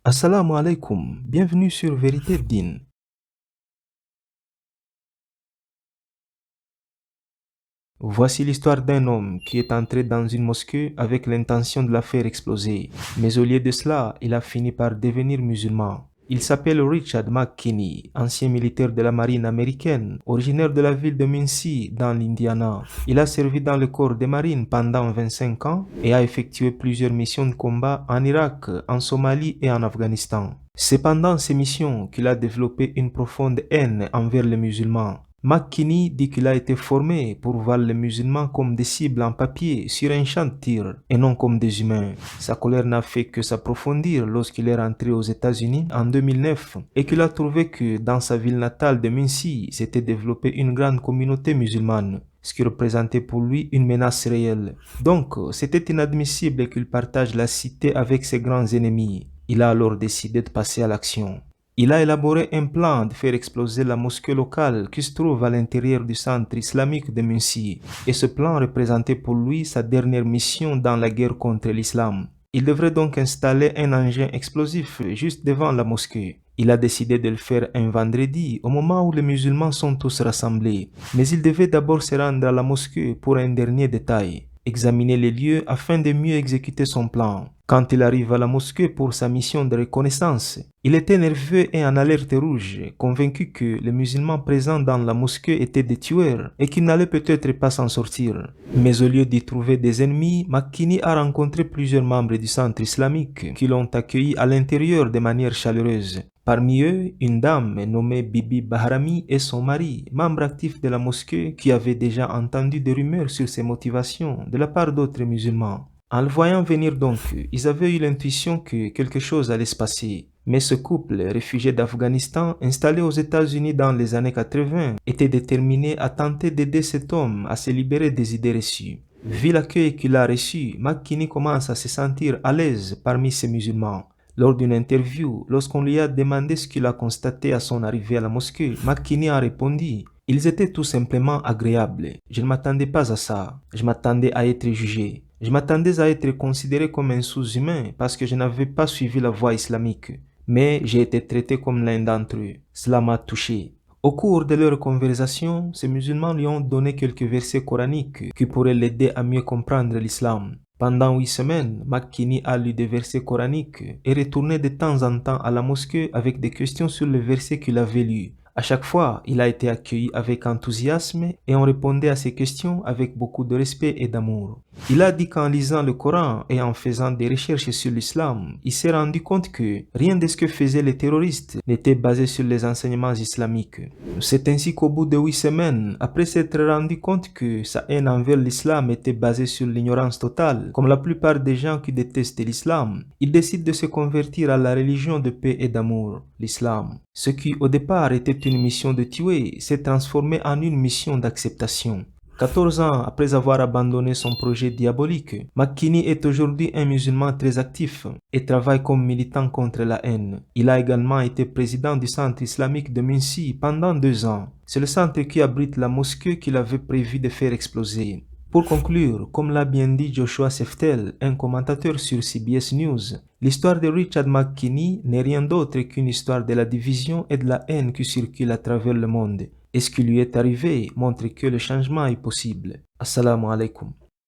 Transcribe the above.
Assalamu alaikum, bienvenue sur Vérité Din. Voici l'histoire d'un homme qui est entré dans une mosquée avec l'intention de la faire exploser. Mais au lieu de cela, il a fini par devenir musulman. Il s'appelle Richard McKinney, ancien militaire de la marine américaine, originaire de la ville de Muncie dans l'Indiana. Il a servi dans le corps des marines pendant 25 ans et a effectué plusieurs missions de combat en Irak, en Somalie et en Afghanistan. C'est pendant ces missions qu'il a développé une profonde haine envers les musulmans. McKinney dit qu'il a été formé pour voir les musulmans comme des cibles en papier sur un champ de tir et non comme des humains. Sa colère n'a fait que s'approfondir lorsqu'il est rentré aux États-Unis en 2009 et qu'il a trouvé que dans sa ville natale de Muncie s'était développée une grande communauté musulmane, ce qui représentait pour lui une menace réelle. Donc, c'était inadmissible qu'il partage la cité avec ses grands ennemis. Il a alors décidé de passer à l'action. Il a élaboré un plan de faire exploser la mosquée locale qui se trouve à l'intérieur du centre islamique de Muncie, et ce plan représentait pour lui sa dernière mission dans la guerre contre l'islam. Il devrait donc installer un engin explosif juste devant la mosquée. Il a décidé de le faire un vendredi, au moment où les musulmans sont tous rassemblés. Mais il devait d'abord se rendre à la mosquée pour un dernier détail: examiner les lieux afin de mieux exécuter son plan. Quand il arrive à la mosquée pour sa mission de reconnaissance, il était nerveux et en alerte rouge, convaincu que les musulmans présents dans la mosquée étaient des tueurs et qu'il n'allait peut-être pas s'en sortir. Mais au lieu d'y trouver des ennemis, McKinney a rencontré plusieurs membres du centre islamique qui l'ont accueilli à l'intérieur de manière chaleureuse. Parmi eux, une dame nommée Bibi Bahrami et son mari, membre actif de la mosquée, qui avaient déjà entendu des rumeurs sur ses motivations de la part d'autres musulmans. En le voyant venir donc, ils avaient eu l'intuition que quelque chose allait se passer. Mais ce couple, réfugié d'Afghanistan, installé aux États-Unis dans les années 80, était déterminé à tenter d'aider cet homme à se libérer des idées reçues. Vu l'accueil qu'il a reçu, McKinney commence à se sentir à l'aise parmi ces musulmans. Lors d'une interview, lorsqu'on lui a demandé ce qu'il a constaté à son arrivée à la mosquée, McKinney a répondu: « Ils étaient tout simplement agréables. Je ne m'attendais pas à ça. Je m'attendais à être jugé. Je m'attendais à être considéré comme un sous-humain parce que je n'avais pas suivi la voie islamique. Mais j'ai été traité comme l'un d'entre eux. Cela m'a touché. » Au cours de leur conversation, ces musulmans lui ont donné quelques versets coraniques qui pourraient l'aider à mieux comprendre l'islam. Pendant 8 semaines, McKinney a lu des versets coraniques et retournait de temps en temps à la mosquée avec des questions sur les versets qu'il avait lus. À chaque fois, il a été accueilli avec enthousiasme et on répondait à ses questions avec beaucoup de respect et d'amour. Il a dit qu'en lisant le Coran et en faisant des recherches sur l'islam, il s'est rendu compte que rien de ce que faisaient les terroristes n'était basé sur les enseignements islamiques. C'est ainsi qu'au bout de 8 semaines, après s'être rendu compte que sa haine envers l'islam était basée sur l'ignorance totale, comme la plupart des gens qui détestent l'islam, il décide de se convertir à la religion de paix et d'amour, l'islam. Ce qui au départ était une mission de tuer s'est transformé en une mission d'acceptation. 14 ans après avoir abandonné son projet diabolique, McKinney est aujourd'hui un musulman très actif et travaille comme militant contre la haine. Il a également été président du centre islamique de Muncie pendant 2 ans. C'est le centre qui abrite la mosquée qu'il avait prévu de faire exploser. Pour conclure, comme l'a bien dit Joshua Seftel, un commentateur sur CBS News, l'histoire de Richard McKinney n'est rien d'autre qu'une histoire de la division et de la haine qui circule à travers le monde. Et ce qui lui est arrivé montre que le changement est possible. Assalamu alaikum.